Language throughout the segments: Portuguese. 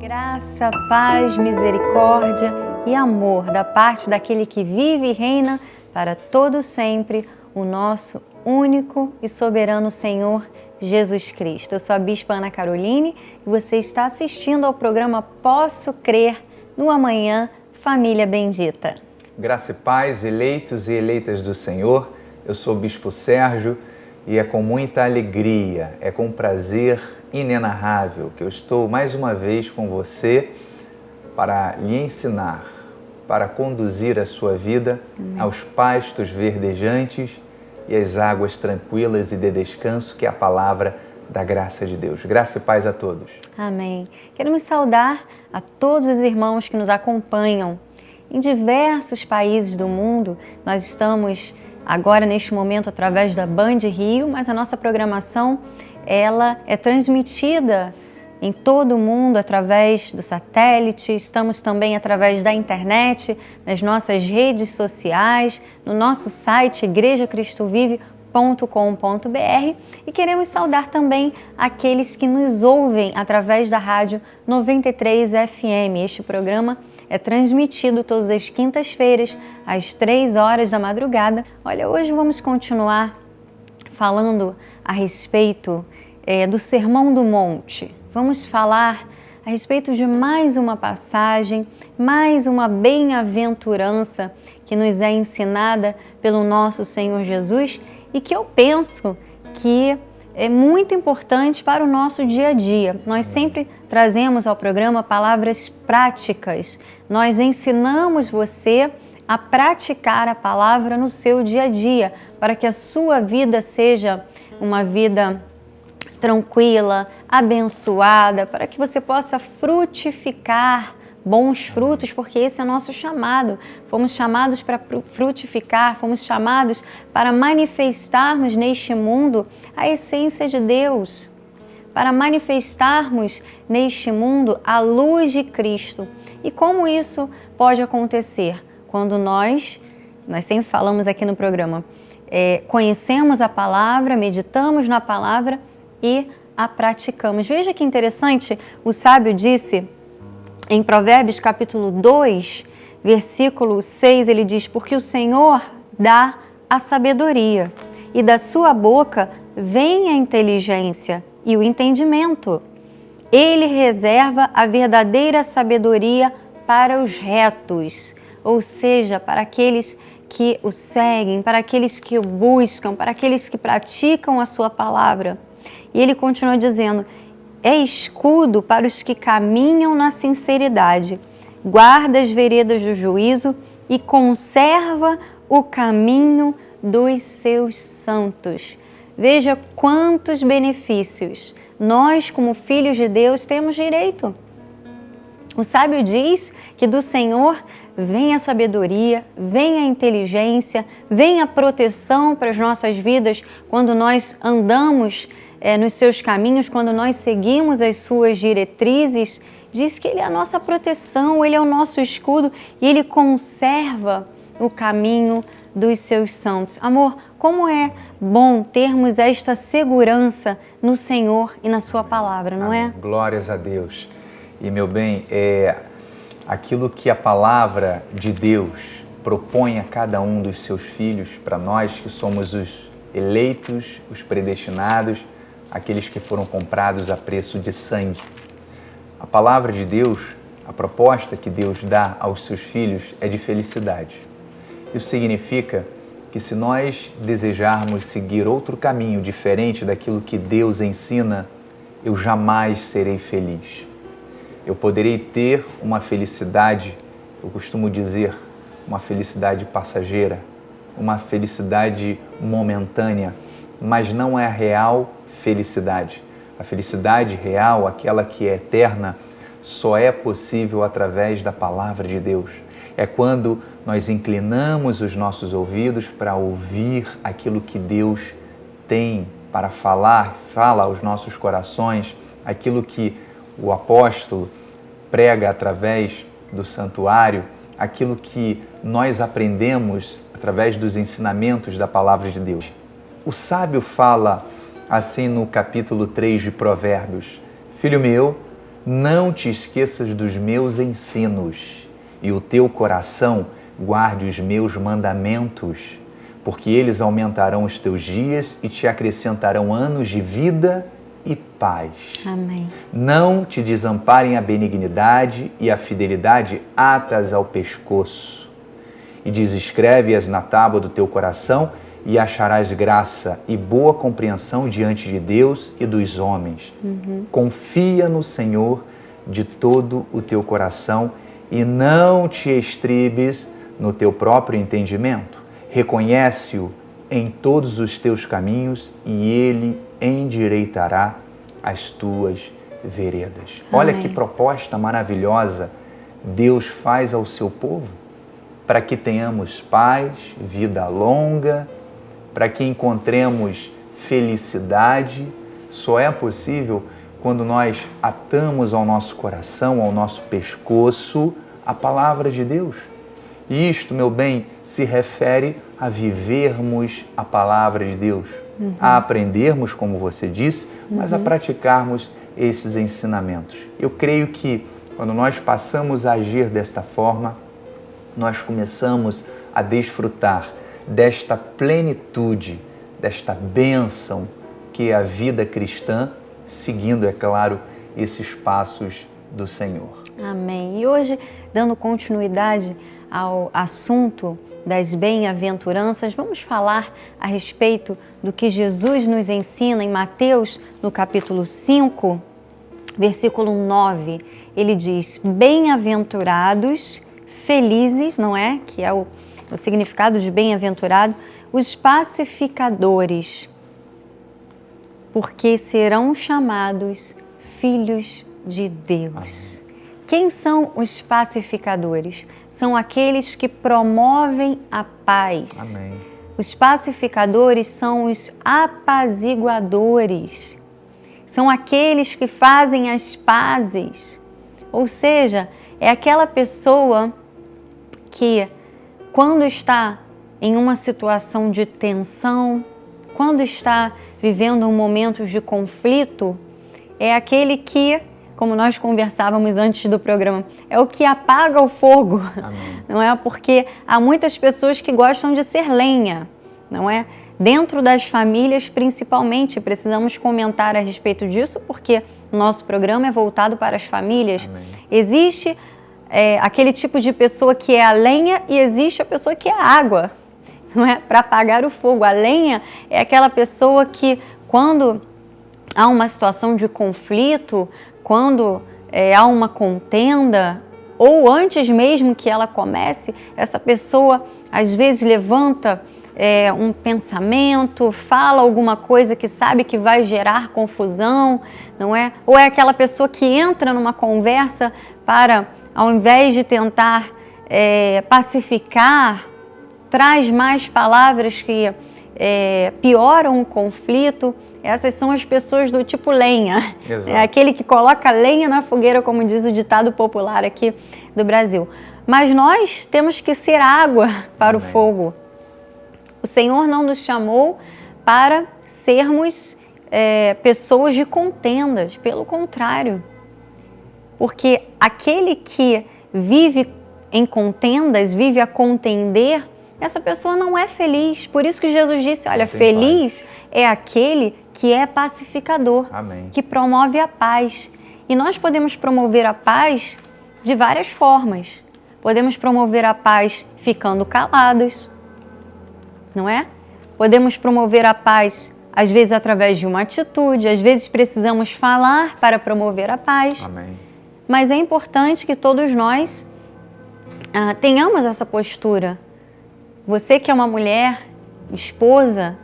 Graça, paz, misericórdia e amor da parte daquele que vive e reina para todo sempre, o nosso único e soberano Senhor Jesus Cristo. Eu sou a Bispa Ana Caroline e você está assistindo ao programa Posso Crer no Amanhã Família Bendita. Graça e paz, eleitos e eleitas do Senhor. Eu sou o Bispo Sérgio e é com muita alegria, é com prazer inenarrável que eu estou mais uma vez com você para lhe ensinar, para conduzir a sua vida aos pastos verdejantes e às águas tranquilas e de descanso, que é a palavra da graça de Deus. Graça e paz a todos. Amém. Queremos saudar a todos os irmãos que nos acompanham em diversos países do mundo. Nós estamos agora neste momento através da Band Rio, mas a nossa programação ela é transmitida em todo o mundo através do satélite. Estamos também através da internet, nas nossas redes sociais, no nosso site igrejacristovive.com.br e queremos saudar também aqueles que nos ouvem através da rádio 93 FM. Este programa é transmitido todas as quintas-feiras, às 3 horas da madrugada. Olha, hoje vamos continuar falando a respeito do Sermão do Monte. Vamos falar a respeito de mais uma passagem, mais uma bem-aventurança que nos é ensinada pelo nosso Senhor Jesus e que eu penso que é muito importante para o nosso dia a dia. Nós sempre trazemos ao programa palavras práticas. Nós ensinamos você a praticar a palavra no seu dia a dia, para que a sua vida seja uma vida tranquila, abençoada, para que você possa frutificar bons frutos, porque esse é o nosso chamado. Fomos chamados para frutificar, fomos chamados para manifestarmos neste mundo a essência de Deus, para manifestarmos neste mundo a luz de Cristo. E como isso pode acontecer? Quando nós sempre falamos aqui no programa, conhecemos a palavra, meditamos na palavra e a praticamos. Veja que interessante, o sábio disse em Provérbios capítulo 2, versículo 6, ele diz: porque o Senhor dá a sabedoria e da sua boca vem a inteligência e o entendimento. Ele reserva a verdadeira sabedoria para os retos, ou seja, para aqueles que o seguem, para aqueles que o buscam, para aqueles que praticam a sua palavra. E ele continua dizendo: é escudo para os que caminham na sinceridade, guarda as veredas do juízo e conserva o caminho dos seus santos. Veja quantos benefícios nós, como filhos de Deus, temos direito. O sábio diz que do Senhor vem a sabedoria, vem a inteligência, vem a proteção para as nossas vidas quando nós andamos nos seus caminhos, quando nós seguimos as suas diretrizes. Diz que Ele é a nossa proteção, Ele é o nosso escudo e Ele conserva o caminho dos seus santos. Amor, como é bom termos esta segurança no Senhor e na sua palavra, não é? Glórias a Deus. E, meu bem, aquilo que a palavra de Deus propõe a cada um dos seus filhos, para nós que somos os eleitos, os predestinados, aqueles que foram comprados a preço de sangue. A palavra de Deus, a proposta que Deus dá aos seus filhos é de felicidade. Isso significa que se nós desejarmos seguir outro caminho diferente daquilo que Deus ensina, eu jamais serei feliz. Eu poderei ter uma felicidade, eu costumo dizer, uma felicidade passageira, uma felicidade momentânea, mas não é a real felicidade. A felicidade real, aquela que é eterna, só é possível através da palavra de Deus. É quando nós inclinamos os nossos ouvidos para ouvir aquilo que Deus tem para falar, fala aos nossos corações, aquilo que o apóstolo prega através do santuário, aquilo que nós aprendemos através dos ensinamentos da palavra de Deus. O sábio fala assim no capítulo 3 de Provérbios: filho meu, não te esqueças dos meus ensinos, e o teu coração guarde os meus mandamentos, porque eles aumentarão os teus dias e te acrescentarão anos de vida e paz. Amém. Não te desamparem a benignidade e a fidelidade atas ao pescoço, e desescreve-as na tábua do teu coração, e acharás graça e boa compreensão diante de Deus e dos homens. Confia no Senhor de todo o teu coração e não te estribes no teu próprio entendimento. Reconhece-o em todos os teus caminhos e Ele endireitará as tuas veredas. Olha que proposta maravilhosa Deus faz ao seu povo, para que tenhamos paz, vida longa, para que encontremos felicidade. Só é possível quando nós atamos ao nosso coração, ao nosso pescoço, a palavra de Deus. E isto, meu bem, se refere a vivermos a palavra de Deus, a aprendermos, como você disse, mas a praticarmos esses ensinamentos. Eu creio que quando nós passamos a agir desta forma, nós começamos a desfrutar desta plenitude, desta bênção que é a vida cristã, seguindo, é claro, esses passos do Senhor. Amém. E hoje, dando continuidade ao assunto das bem-aventuranças, vamos falar a respeito do que Jesus nos ensina em Mateus, no capítulo 5, versículo 9. Ele diz: bem-aventurados, felizes, não é? Que é o significado de bem-aventurado, os pacificadores, porque serão chamados filhos de Deus. Amém. Quem são os pacificadores? São aqueles que promovem a paz. Amém. Os pacificadores são os apaziguadores. São aqueles que fazem as pazes. Ou seja, é aquela pessoa que, quando está em uma situação de tensão, quando está vivendo um momento de conflito, é aquele que, como nós conversávamos antes do programa, é o que apaga o fogo. Amém. Não é? Porque há muitas pessoas que gostam de ser lenha, não é? Dentro das famílias, principalmente, precisamos comentar a respeito disso, porque o nosso programa é voltado para as famílias. Amém. Existe aquele tipo de pessoa que é a lenha e existe a pessoa que é a água, não é? Para apagar o fogo. A lenha é aquela pessoa que, quando há uma situação de conflito, quando há uma contenda, ou antes mesmo que ela comece, essa pessoa às vezes levanta um pensamento, fala alguma coisa que sabe que vai gerar confusão, não é? Ou é aquela pessoa que entra numa conversa para, ao invés de tentar pacificar, traz mais palavras que pioram o conflito. Essas são as pessoas do tipo lenha. Exato. É aquele que coloca lenha na fogueira, como diz o ditado popular aqui do Brasil. Mas nós temos que ser água para Amém. o fogo. O Senhor não nos chamou para sermos pessoas de contendas, pelo contrário. Porque aquele que vive em contendas, vive a contender, essa pessoa não é feliz. Por isso que Jesus disse, olha, feliz é aquele que é pacificador, Amém. que promove a paz. E nós podemos promover a paz de várias formas. Podemos promover a paz ficando calados, não é? Podemos promover a paz, às vezes, através de uma atitude, às vezes precisamos falar para promover a paz. Amém. Mas é importante que todos nós tenhamos essa postura. Você que é uma mulher, esposa,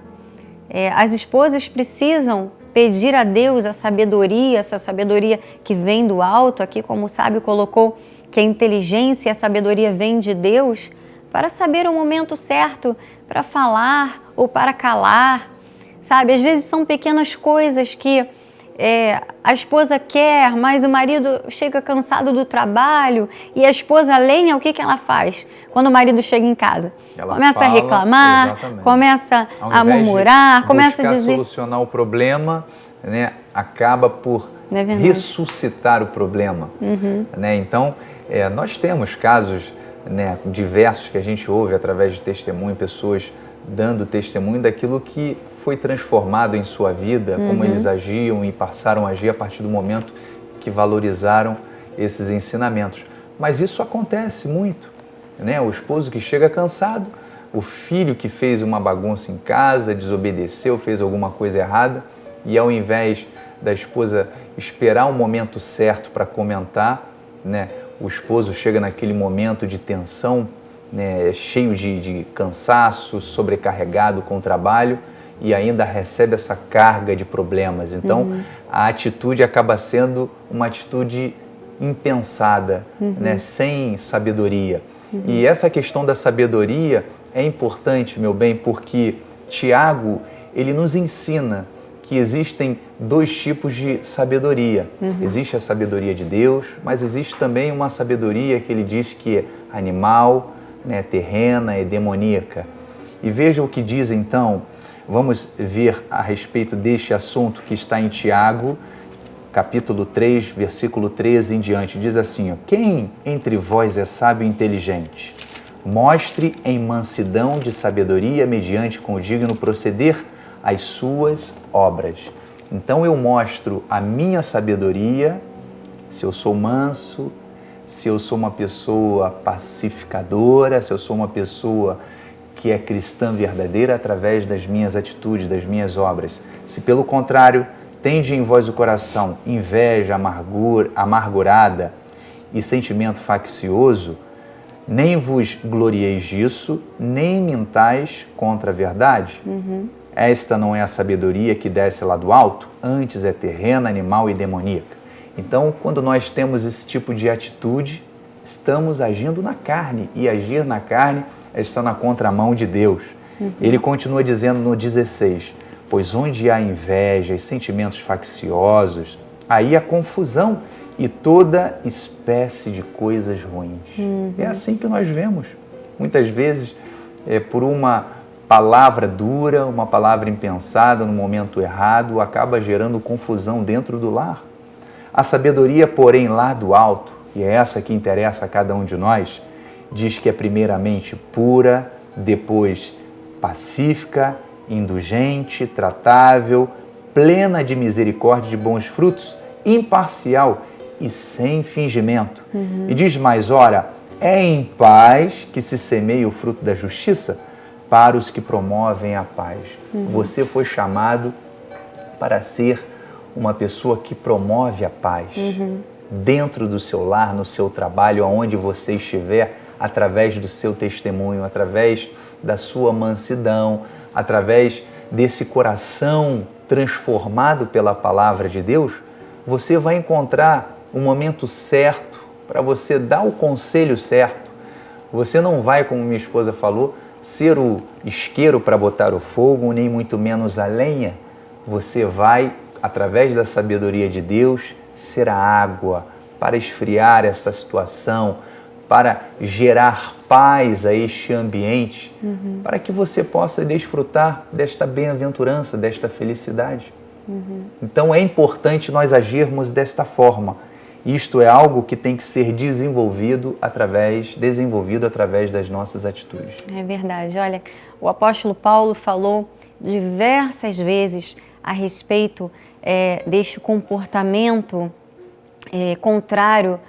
as esposas precisam pedir a Deus a sabedoria, essa sabedoria que vem do alto. Aqui, como o sábio colocou, que a inteligência e a sabedoria vêm de Deus, para saber o momento certo para falar ou para calar, sabe? Às vezes são pequenas coisas que a esposa quer, mas o marido chega cansado do trabalho e a esposa lenha, o que ela faz? Quando o marido chega em casa, Ela começa fala, a reclamar, exatamente. começa Ao a invés murmurar, de começa a buscar dizer... solucionar o problema, né? acaba por ressuscitar o problema. Né? Então, nós temos casos, né, diversos que a gente ouve através de testemunho, pessoas dando testemunho daquilo que foi transformado em sua vida, como eles agiam e passaram a agir a partir do momento que valorizaram esses ensinamentos. Mas isso acontece muito, né? O esposo que chega cansado, o filho que fez uma bagunça em casa, desobedeceu, fez alguma coisa errada, e ao invés da esposa esperar o momento certo para comentar, né, o esposo chega naquele momento de tensão, né, cheio de cansaço, sobrecarregado com o trabalho, e ainda recebe essa carga de problemas. Então, a atitude acaba sendo uma atitude impensada, né, sem sabedoria. E essa questão da sabedoria é importante, meu bem, porque Tiago, ele nos ensina que existem dois tipos de sabedoria. Existe a sabedoria de Deus, mas existe também uma sabedoria que ele diz que é animal, né, terrena e demoníaca. E veja o que diz então, vamos ver a respeito deste assunto que está em Tiago, capítulo 3, versículo 13 em diante. Diz assim, ó, quem entre vós é sábio e inteligente? Mostre em mansidão de sabedoria mediante com o digno proceder as suas obras. Então eu mostro a minha sabedoria, se eu sou manso, se eu sou uma pessoa pacificadora, se eu sou uma pessoa que é cristã verdadeira através das minhas atitudes, das minhas obras. Se pelo contrário, tende em vós o coração inveja, amargurada e sentimento faccioso, nem vos glorieis disso, nem mintais contra a verdade. Esta não é a sabedoria que desce lá do alto, antes é terrena, animal e demoníaca. Então, quando nós temos esse tipo de atitude, estamos agindo na carne, e agir na carne está na contramão de Deus. Ele continua dizendo no 16, pois onde há inveja e sentimentos facciosos, aí há confusão e toda espécie de coisas ruins. É assim que nós vemos. Muitas vezes, por uma palavra dura, uma palavra impensada no momento errado, acaba gerando confusão dentro do lar. A sabedoria, porém, lá do alto, e é essa que interessa a cada um de nós, diz que é primeiramente pura, depois pacífica, indulgente, tratável, plena de misericórdia e de bons frutos, imparcial e sem fingimento. E diz mais, ora, é em paz que se semeia o fruto da justiça para os que promovem a paz. Você foi chamado para ser uma pessoa que promove a paz dentro do seu lar, no seu trabalho, aonde você estiver, através do seu testemunho, através da sua mansidão, através desse coração transformado pela palavra de Deus, você vai encontrar o momento certo para você dar o conselho certo. Você não vai, como minha esposa falou, ser o isqueiro para botar o fogo, nem muito menos a lenha. Você vai, através da sabedoria de Deus, ser a água para esfriar essa situação, para gerar paz a este ambiente, para que você possa desfrutar desta bem-aventurança, desta felicidade. Então é importante nós agirmos desta forma. Isto é algo que tem que ser desenvolvido através das nossas atitudes. É verdade. Olha, o apóstolo Paulo falou diversas vezes a respeito deste comportamento contrário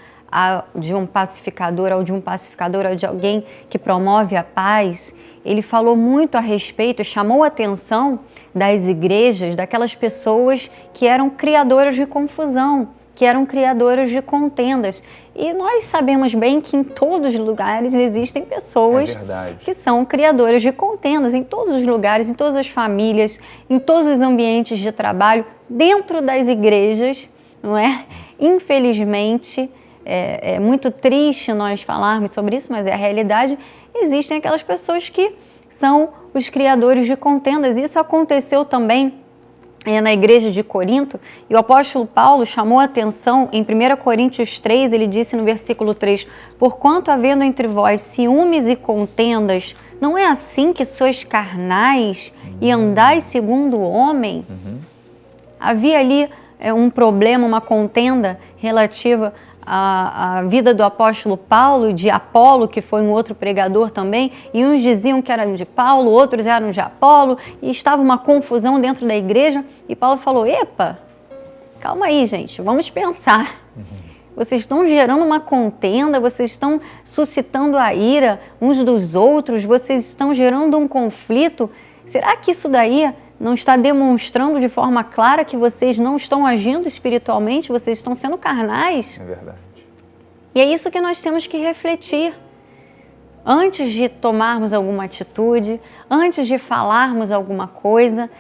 de um pacificador, ou de alguém que promove a paz. Ele falou muito a respeito, chamou a atenção das igrejas, daquelas pessoas que eram criadoras de confusão, que eram criadoras de contendas. E nós sabemos bem que em todos os lugares existem pessoas que são criadoras de contendas, em todos os lugares, em todas as famílias, em todos os ambientes de trabalho, dentro das igrejas, não é? Infelizmente, é muito triste nós falarmos sobre isso, mas é a realidade. Existem aquelas pessoas que são os criadores de contendas. Isso aconteceu também na igreja de Corinto, e o apóstolo Paulo chamou a atenção em 1 Coríntios 3, ele disse no versículo 3, porquanto havendo entre vós ciúmes e contendas, não é assim que sois carnais e andais segundo o homem? Havia ali um problema, uma contenda relativa à vida do apóstolo Paulo, de Apolo, que foi um outro pregador também, e uns diziam que eram de Paulo, outros eram de Apolo, e estava uma confusão dentro da igreja, e Paulo falou, epa, calma aí, gente, vamos pensar. Vocês estão gerando uma contenda, vocês estão suscitando a ira uns dos outros, vocês estão gerando um conflito. Será que isso daí não está demonstrando de forma clara que vocês não estão agindo espiritualmente, vocês estão sendo carnais? É verdade. E é isso que nós temos que refletir. Antes de tomarmos alguma atitude, antes de falarmos alguma coisa,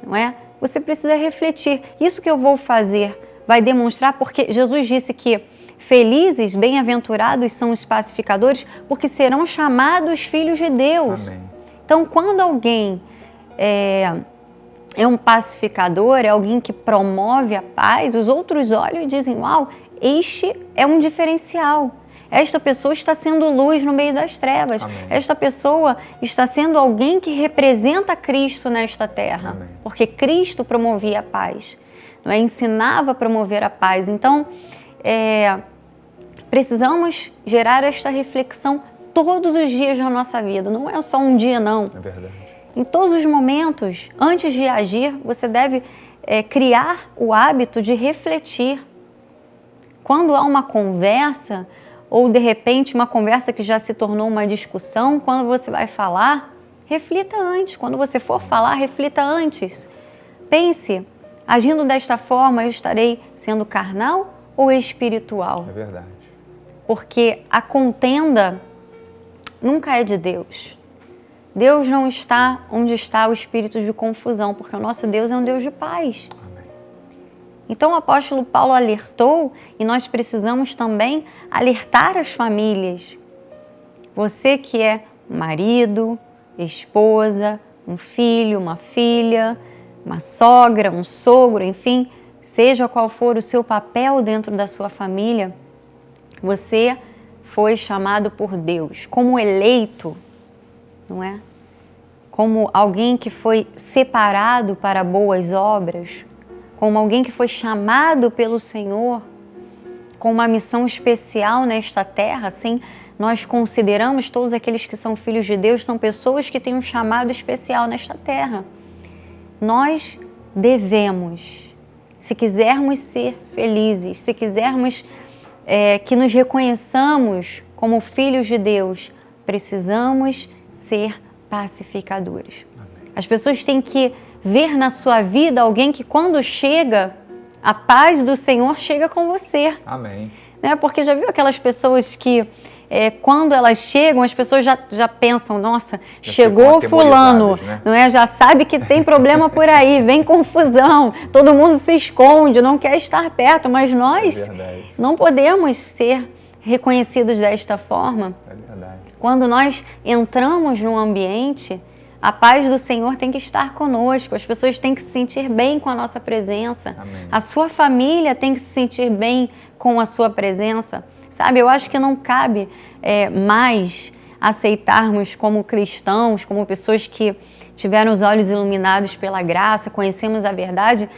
não é? Você precisa refletir. Isso que eu vou fazer vai demonstrar, porque Jesus disse que felizes, bem-aventurados são os pacificadores, porque serão chamados filhos de Deus. Amém. Então, quando alguém é um pacificador, é alguém que promove a paz, os outros olham e dizem, uau, este é um diferencial. Esta pessoa está sendo luz no meio das trevas. Amém. Esta pessoa está sendo alguém que representa Cristo nesta terra. Amém. Porque Cristo promovia a paz, não é? Ensinava a promover a paz. Então, precisamos gerar esta reflexão todos os dias da nossa vida. Não é só um dia, não. É verdade. Em todos os momentos, antes de agir, você deve criar o hábito de refletir. Quando há uma conversa, ou de repente uma conversa que já se tornou uma discussão, quando você vai falar, reflita antes. Quando você for falar, reflita antes. Pense, agindo desta forma, eu estarei sendo carnal ou espiritual? É verdade. Porque a contenda nunca é de Deus. Deus não está onde está o espírito de confusão, porque o nosso Deus é um Deus de paz. Amém. Então o apóstolo Paulo alertou, e nós precisamos também alertar as famílias. Você que é marido, esposa, um filho, uma filha, uma sogra, um sogro, enfim, seja qual for o seu papel dentro da sua família, você foi chamado por Deus como eleito, não é? Como alguém que foi separado para boas obras, como alguém que foi chamado pelo Senhor com uma missão especial nesta terra. Assim, nós consideramos todos aqueles que são filhos de Deus, são pessoas que têm um chamado especial nesta terra. Nós devemos, se quisermos ser felizes, se quisermos que nos reconheçamos como filhos de Deus, precisamos ser pacificadores. Amém. As pessoas têm que ver na sua vida alguém que quando chega, a paz do Senhor chega com você. Amém. Né? Porque já viu aquelas pessoas que quando elas chegam, as pessoas já pensam, nossa, já chegou fulano, né? Não é? Já sabe que tem problema por aí, vem confusão, todo mundo se esconde, não quer estar perto, mas nós não podemos ser reconhecidos desta forma. É verdade. Quando nós entramos num ambiente, a paz do Senhor tem que estar conosco, as pessoas têm que se sentir bem com a nossa presença. Amém. A sua família tem que se sentir bem com a sua presença. Sabe, eu acho que não cabe mais aceitarmos como cristãos, como pessoas que tiveram os olhos iluminados pela graça, conhecemos a verdade,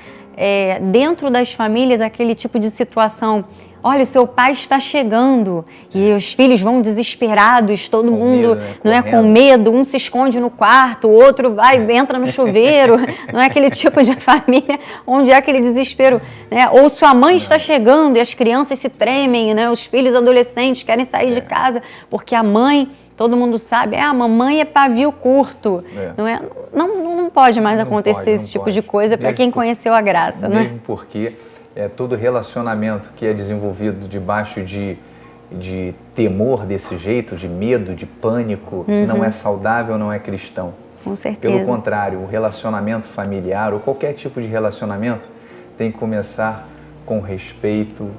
dentro das famílias aquele tipo de situação. Olha, o seu pai está chegando e os filhos vão desesperados, todo mundo não é, com medo, um se esconde no quarto, o outro entra no chuveiro, não é aquele tipo de família onde é aquele desespero, né? Ou sua mãe está chegando e as crianças se tremem, né? Os filhos adolescentes querem sair de casa porque a mãe, todo mundo sabe, a mamãe é pavio curto, não é? Não pode mais acontecer esse tipo de coisa para quem conheceu a graça, né? Mesmo porque todo relacionamento que é desenvolvido debaixo de temor desse jeito, de medo, de pânico, não é saudável, não é cristão. Com certeza. Pelo contrário, o relacionamento familiar ou qualquer tipo de relacionamento tem que começar com respeito,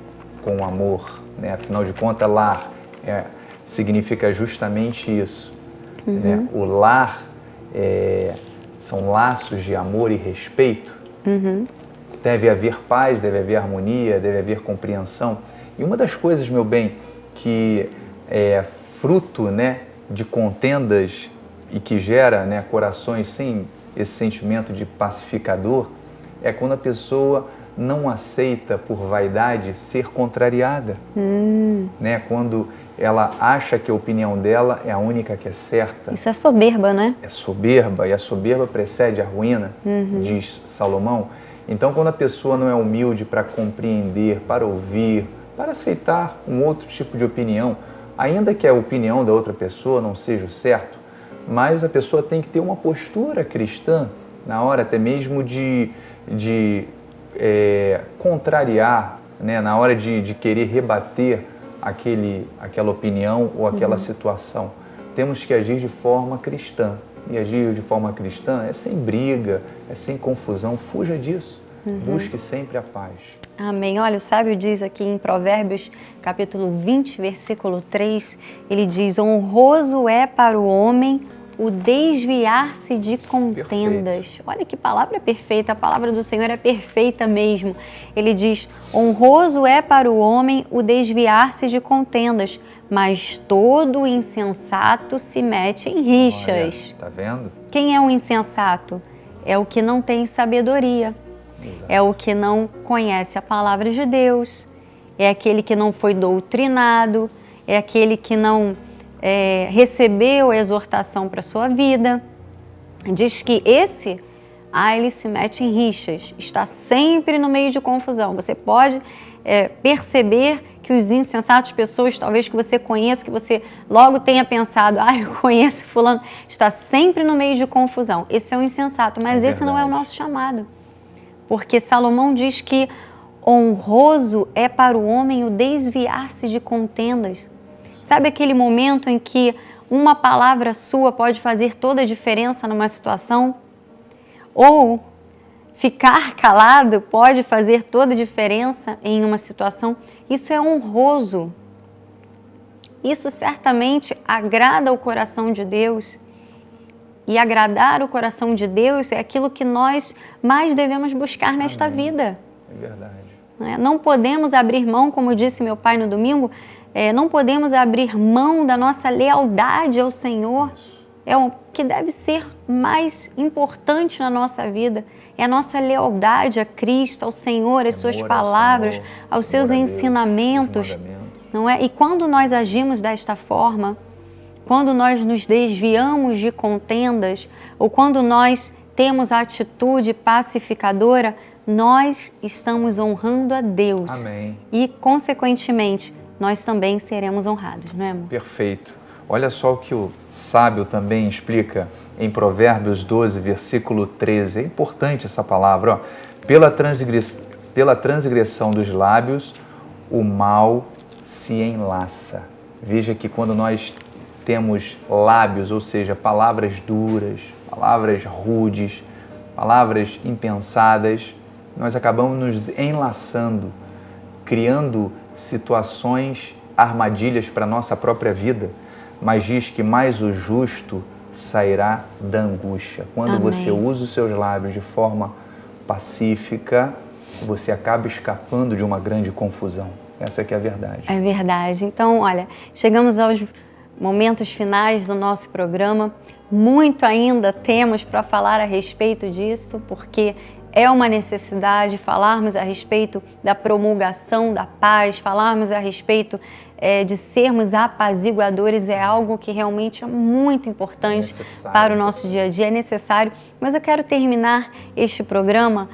com amor, né? Afinal de contas, lar significa justamente isso. Né? O lar são laços de amor e respeito. Deve haver paz, deve haver harmonia, deve haver compreensão. E uma das coisas, meu bem, que é fruto, né, de contendas e que gera, né, corações sem esse sentimento de pacificador, é quando a pessoa não aceita por vaidade ser contrariada, né? Quando ela acha que a opinião dela é a única que é certa. Isso é soberba, né? É soberba, e a soberba precede a ruína, diz Salomão. Então, quando a pessoa não é humilde para compreender, para ouvir, para aceitar um outro tipo de opinião, ainda que a opinião da outra pessoa não seja o certo, mas a pessoa tem que ter uma postura cristã na hora até mesmo de contrariar, né? Na hora de querer rebater aquela opinião ou aquela situação. Temos que agir de forma cristã. E agir de forma cristã é sem briga, é sem confusão. Fuja disso. Busque sempre a paz. Amém. Olha, o sábio diz aqui em Provérbios, capítulo 20, versículo 3, ele diz: honroso é para o homem o desviar-se de contendas. Perfeito. Olha que palavra perfeita, a palavra do Senhor é perfeita mesmo. Ele diz: honroso é para o homem o desviar-se de contendas, mas todo insensato se mete em rixas. Olha, tá vendo? Quem é um insensato? É o que não tem sabedoria. Exato. É o que não conhece a palavra de Deus, é aquele que não foi doutrinado, é aquele que não recebeu a exortação para a sua vida. Diz que ele se mete em rixas, está sempre no meio de confusão. Você pode perceber que os insensatos, pessoas talvez que você conheça, que você logo tenha pensado, eu conheço fulano, está sempre no meio de confusão. Esse é um insensato, mas esse não é o nosso chamado. Porque Salomão diz que honroso é para o homem o desviar-se de contendas. Sabe aquele momento em que uma palavra sua pode fazer toda a diferença numa situação? Ou ficar calado pode fazer toda a diferença em uma situação? Isso é honroso. Isso certamente agrada o coração de Deus. E agradar o coração de Deus é aquilo que nós mais devemos buscar nesta vida. É verdade. Não podemos abrir mão, como disse meu pai no domingo, não podemos abrir mão da nossa lealdade ao Senhor. É o que deve ser mais importante na nossa vida. É a nossa lealdade a Cristo, ao Senhor, às suas palavras, aos seus ensinamentos. Não é? E quando nós agimos desta forma, quando nós nos desviamos de contendas ou quando nós temos a atitude pacificadora, nós estamos honrando a Deus. Amém. E, consequentemente, nós também seremos honrados, não é, amor? Perfeito. Olha só o que o sábio também explica em Provérbios 12, versículo 13. É importante essa palavra. Pela transgressão dos lábios, o mal se enlaça. Veja que quando nós temos lábios, ou seja, palavras duras, palavras rudes, palavras impensadas, nós acabamos nos enlaçando, criando situações, armadilhas para a nossa própria vida. Mas diz que mais o justo sairá da angústia. Quando Amém. Você usa os seus lábios de forma pacífica, você acaba escapando de uma grande confusão. Essa que é a verdade. É verdade. Então, olha, chegamos aos momentos finais do nosso programa. Muito ainda temos para falar a respeito disso, porque é uma necessidade falarmos a respeito da promulgação da paz, falarmos a respeito de sermos apaziguadores, é algo que realmente é muito importante para o nosso dia a dia, é necessário. Mas eu quero terminar este programa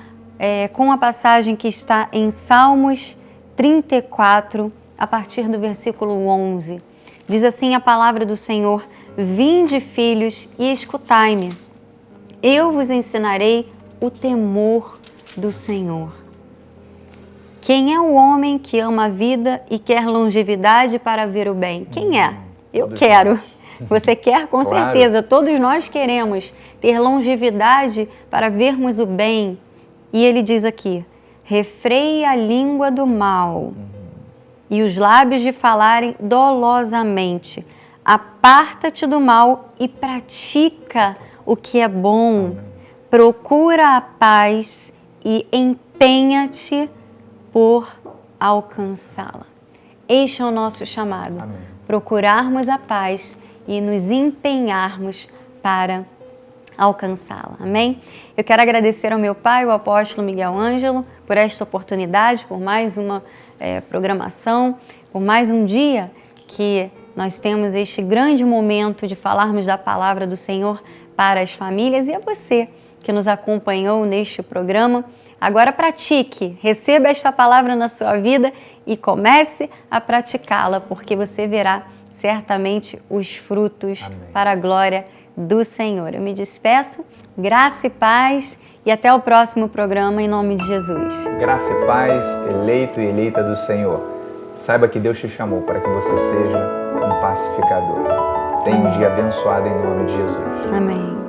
com a passagem que está em Salmos 34, a partir do versículo 11. Diz assim a palavra do Senhor: vinde, filhos, e escutai-me. Eu vos ensinarei o temor do Senhor. Quem é o homem que ama a vida e quer longevidade para ver o bem? Quem é? Eu quero. Você quer, com certeza. Todos nós queremos ter longevidade para vermos o bem. E ele diz aqui: refreie a língua do mal e os lábios de falarem dolosamente. Aparta-te do mal e pratica o que é bom. Procura a paz e empenha-te por alcançá-la. Este é o nosso chamado. Procurarmos a paz e nos empenharmos para alcançá-la. Amém? Eu quero agradecer ao meu pai, o apóstolo Miguel Ângelo, por esta oportunidade, por mais uma programação, por mais um dia que nós temos este grande momento de falarmos da palavra do Senhor para as famílias, e a você que nos acompanhou neste programa. Agora pratique, receba esta palavra na sua vida e comece a praticá-la, porque você verá certamente os frutos. Amém. Para a glória do Senhor. Eu me despeço, graça e paz, e até o próximo programa, em nome de Jesus. Graça e paz, eleito e eleita do Senhor. Saiba que Deus te chamou para que você seja um pacificador. Tenha um dia abençoado em nome de Jesus. Amém.